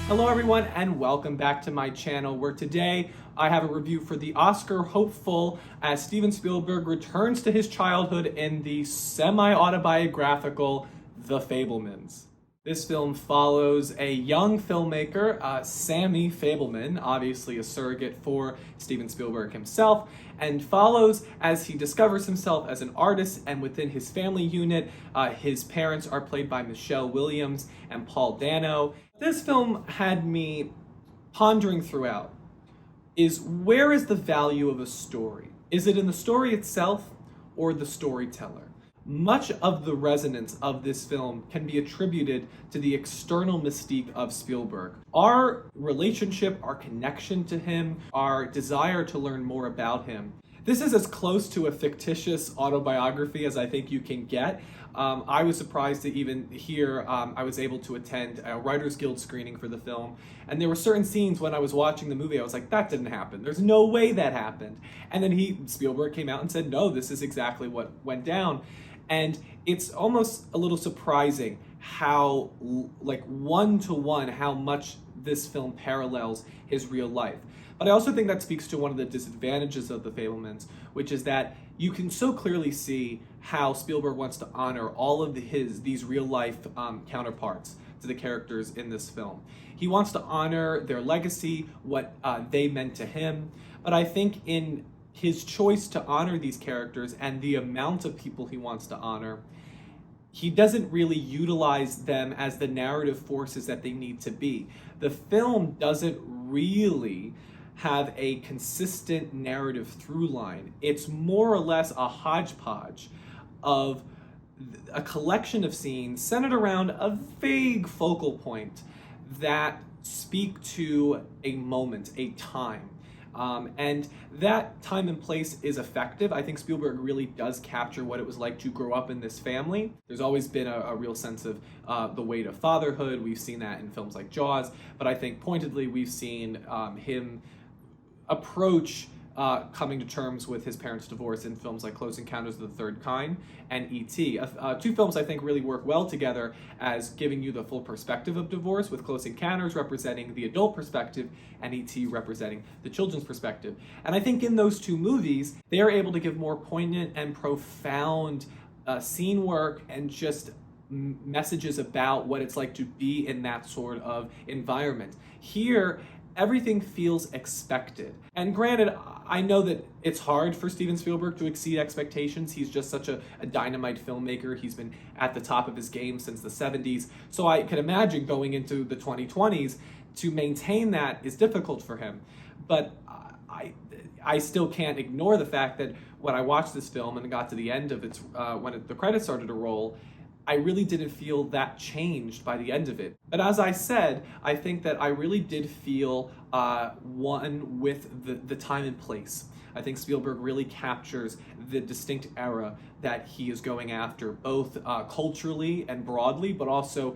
Hello everyone and welcome back to my channel, where today I have a review for the Oscar hopeful as Steven Spielberg returns to his childhood in the semi-autobiographical The Fabelmans. This film follows a young filmmaker, Sammy Fabelman, obviously a surrogate for Steven Spielberg himself, and follows as he discovers himself as an artist, and within his family unit, his parents are played by Michelle Williams and Paul Dano. This film had me pondering throughout, where is the value of a story? Is it in the story itself or the storyteller? Much of the resonance of this film can be attributed to the external mystique of Spielberg. Our relationship, our connection to him, our desire to learn more about him. This is as close to a fictitious autobiography as I think you can get. I was surprised to even hear I was able to attend a Writers Guild screening for the film, and there were certain scenes when I was watching the movie I was like, that didn't happen. There's no way that happened. And then Spielberg came out and said, no, this is exactly what went down. And it's almost a little surprising how, like, one-to-one, how much this film parallels his real life. But I also think that speaks to one of the disadvantages of The Fabelmans, which is that you can so clearly see how Spielberg wants to honor all of these real-life counterparts to the characters in this film. He wants to honor their legacy, what they meant to him, but I think in his choice to honor these characters and the amount of people he wants to honor, he doesn't really utilize them as the narrative forces that they need to be. The film doesn't really have a consistent narrative through line. It's more or less a hodgepodge of a collection of scenes centered around a vague focal point that speak to a moment, a time. And that time and place is effective. I think Spielberg really does capture what it was like to grow up in this family. There's always been a real sense of the weight of fatherhood. We've seen that in films like Jaws, but I think pointedly we've seen him approach coming to terms with his parents' divorce in films like Close Encounters of the Third Kind and E.T. Two films I think really work well together as giving you the full perspective of divorce, with Close Encounters representing the adult perspective and E.T. representing the children's perspective. And I think in those two movies, they are able to give more poignant and profound scene work and just messages about what it's like to be in that sort of environment. Here, everything feels expected. And granted, I know that it's hard for Steven Spielberg to exceed expectations. He's just such a dynamite filmmaker. He's been at the top of his game since the 70s. So I can imagine going into the 2020s, to maintain that is difficult for him. But I still can't ignore the fact that when I watched this film and got to the end of it, the credits started to roll, I really didn't feel that changed by the end of it. But as I said, I think that I really did feel one with the time and place. I think Spielberg really captures the distinct era that he is going after, both culturally and broadly, but also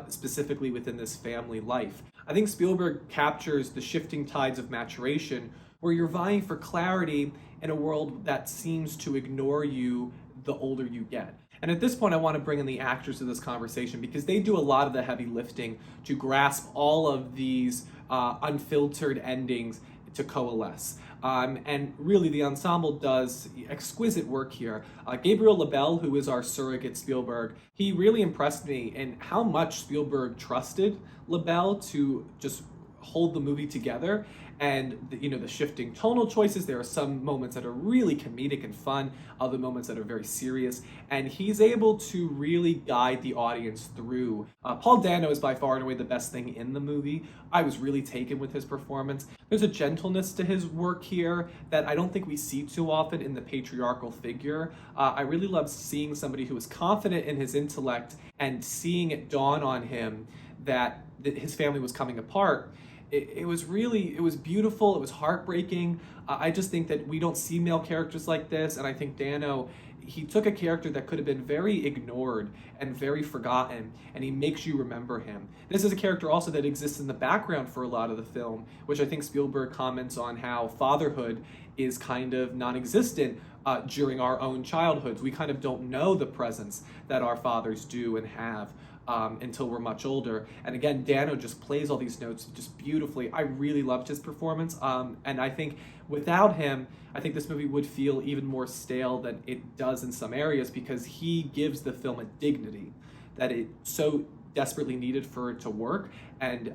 specifically within this family life. I think Spielberg captures the shifting tides of maturation, where you're vying for clarity in a world that seems to ignore you the older you get. And at this point, I want to bring in the actors to this conversation, because they do a lot of the heavy lifting to grasp all of these unfiltered endings to coalesce. And really, the ensemble does exquisite work here. Gabriel LaBelle, who is our surrogate Spielberg, he really impressed me in how much Spielberg trusted LaBelle to just hold the movie together. And the shifting tonal choices, there are some moments that are really comedic and fun, other moments that are very serious, and he's able to really guide the audience through. Paul Dano is by far and away the best thing in the movie. I was really taken with his performance. There's a gentleness to his work here that I don't think we see too often in the patriarchal figure. I really love seeing somebody who is confident in his intellect and seeing it dawn on him that his family was coming apart. It was beautiful, it was heartbreaking. I just think that we don't see male characters like this, and I think Dano, he took a character that could have been very ignored and very forgotten, and he makes you remember him. This is a character also that exists in the background for a lot of the film, which I think Spielberg comments on how fatherhood is kind of non-existent during our own childhoods. We kind of don't know the presence that our fathers do and have until we're much older. And again, Dano just plays all these notes just beautifully. I really loved his performance. And I think without him, I think this movie would feel even more stale than it does in some areas, because he gives the film a dignity that it so desperately needed for it to work. And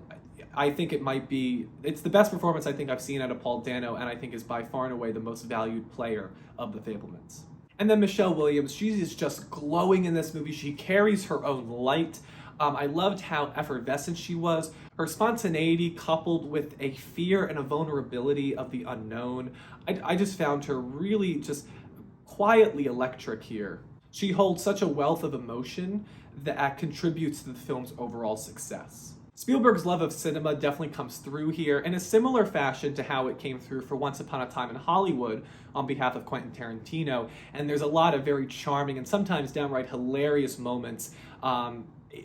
I think it's the best performance I think I've seen out of Paul Dano, and I think is by far and away the most valued player of the Fabelmans. And then Michelle Williams, she is just glowing in this movie. She carries her own light. I loved how effervescent she was. Her spontaneity coupled with a fear and a vulnerability of the unknown. I just found her really just quietly electric here. She holds such a wealth of emotion that contributes to the film's overall success. Spielberg's love of cinema definitely comes through here in a similar fashion to how it came through for Once Upon a Time in Hollywood on behalf of Quentin Tarantino. And there's a lot of very charming and sometimes downright hilarious moments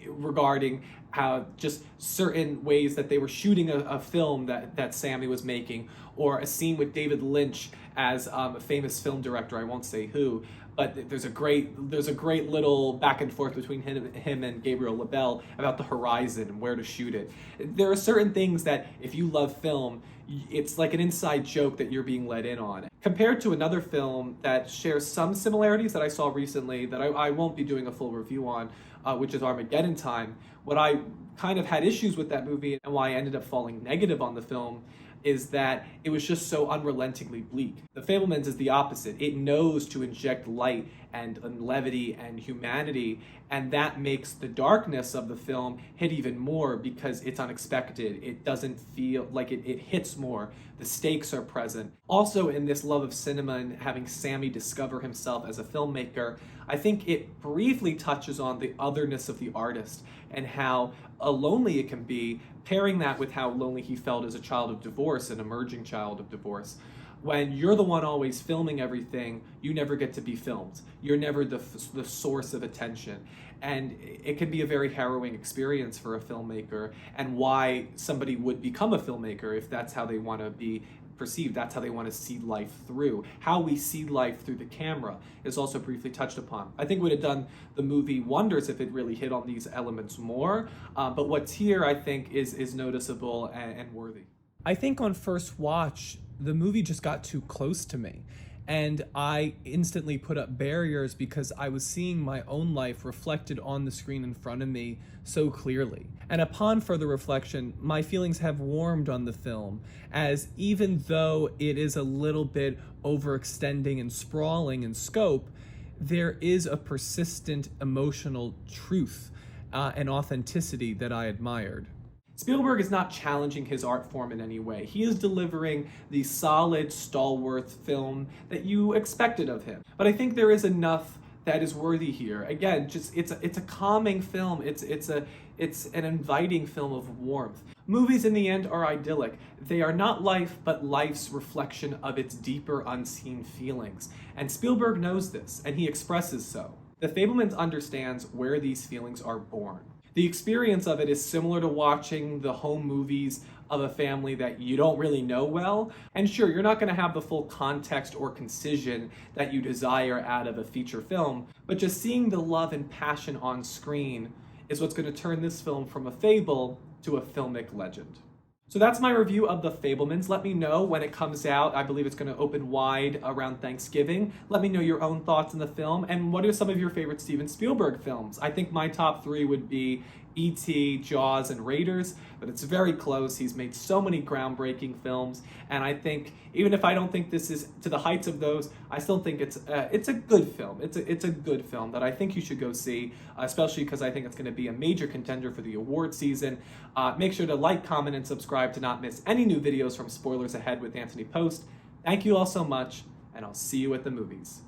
regarding how just certain ways that they were shooting a film that Sammy was making, or a scene with David Lynch as a famous film director, I won't say who, but there's a great little back and forth between him and Gabriel Labelle about the horizon and where to shoot it. There are certain things that if you love film, it's like an inside joke that you're being let in on. Compared to another film that shares some similarities that I saw recently that I won't be doing a full review on, which is Armageddon Time, what I kind of had issues with that movie and why I ended up falling negative on the film is that it was just so unrelentingly bleak. The Fabelmans is the opposite. It knows to inject light and levity and humanity, and that makes the darkness of the film hit even more because it's unexpected. It doesn't feel like it hits more. The stakes are present. Also, in this love of cinema and having Sammy discover himself as a filmmaker, I think it briefly touches on the otherness of the artist and how lonely it can be, pairing that with how lonely he felt as a child of divorce, an emerging child of divorce. When you're the one always filming everything, you never get to be filmed. You're never the source of attention. And it can be a very harrowing experience for a filmmaker, and why somebody would become a filmmaker if that's how they want to be perceived, that's how they want to see life through. How we see life through the camera is also briefly touched upon. I think it would have done the movie wonders if it really hit on these elements more, but what's here I think is noticeable and worthy. I think on first watch, the movie just got too close to me. And I instantly put up barriers because I was seeing my own life reflected on the screen in front of me so clearly. And upon further reflection, my feelings have warmed on the film, as even though it is a little bit overextending and sprawling in scope, there is a persistent emotional truth and authenticity that I admired. Spielberg is not challenging his art form in any way. He is delivering the solid, stalwart film that you expected of him. But I think there is enough that is worthy here. Again, just it's a calming film. It's an inviting film of warmth. Movies in the end are idyllic. They are not life, but life's reflection of its deeper unseen feelings. And Spielberg knows this, and he expresses so. The Fabelmans understands where these feelings are born. The experience of it is similar to watching the home movies of a family that you don't really know well. And sure, you're not going to have the full context or concision that you desire out of a feature film, but just seeing the love and passion on screen is what's going to turn this film from a fable to a filmic legend. So that's my review of The Fabelmans. Let me know when it comes out. I believe it's going to open wide around Thanksgiving. Let me know your own thoughts on the film, and what are some of your favorite Steven Spielberg films? I think my top three would be E.T., Jaws, and Raiders, but it's very close. He's made so many groundbreaking films, and I think even if I don't think this is to the heights of those, I still think it's a good film. It's a good film that I think you should go see, especially because I think it's going to be a major contender for the award season. Make sure to like, comment, and subscribe to not miss any new videos from Spoilers Ahead with Anthony Post. Thank you all so much, and I'll see you at the movies.